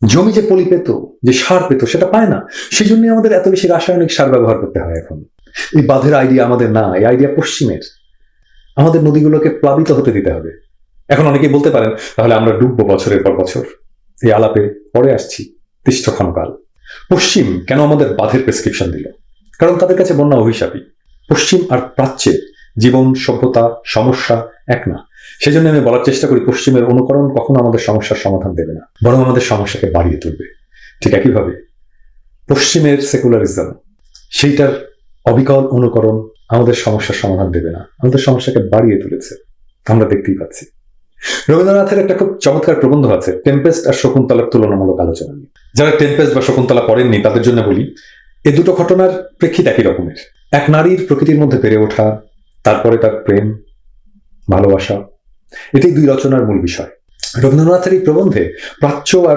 জমি যে পলি পেত, যে সার পেত, সেটা পায় না। সেই জন্য আমাদের এত বেশি রাসায়নিক সার ব্যবহার করতে হয় এখন। এই বাঁধের আইডিয়া আমাদের না, এই আইডিয়া পশ্চিমের। আমাদের নদীগুলোকে প্লাবিত হতে দিতে হবে। এখন অনেকেই বলতে পারেন, তাহলে আমরা ডুববো বছরের পর বছর। এই আলাপে পরে আসছি, তিষ্ঠক্ষণকাল। পশ্চিম কেন আমাদের বাঁধের প্রেসক্রিপশন দিল? কারণ তাদের কাছে বন্যা অভিশাপী। পশ্চিম আর প্রাচ্যের জীবন, সভ্যতা, সমস্যা এক না। সেজন্য আমি বলার চেষ্টা করি, পশ্চিমের অনুকরণ কখনো আমাদের সমস্যার সমাধান দেবে না, বরং আমাদের সমস্যাকে বাড়িয়ে তুলবে। ঠিক একইভাবে পশ্চিমের সেকুলারিজম, সেইটার অবিকল অনুকরণ আমাদের সমস্যার সমাধান দেবে না, আমাদের সমস্যাকে বাড়িয়ে তুলেছে। আমরা দেখতেই পাচ্ছি। রবীন্দ্রনাথের একটা খুব চমৎকার প্রবন্ধ আছে টেম্পেস্ট আর শকুন্তলার তুলনামূলক আলোচনা নিয়ে। যারা টেম্পেস্ট বা শকুন্তলা পড়েননি তাদের জন্য বলি, এই দুটো ঘটনার প্রেক্ষিত একই রকমের। এক নারীর প্রকৃতির মধ্যে বেড়ে ওঠা, তারপরে তার প্রেম, ভালোবাসা, এটাই দুই রচনার মূল বিষয়। রবীন্দ্রনাথের এই প্রবন্ধে প্রাচ্য আর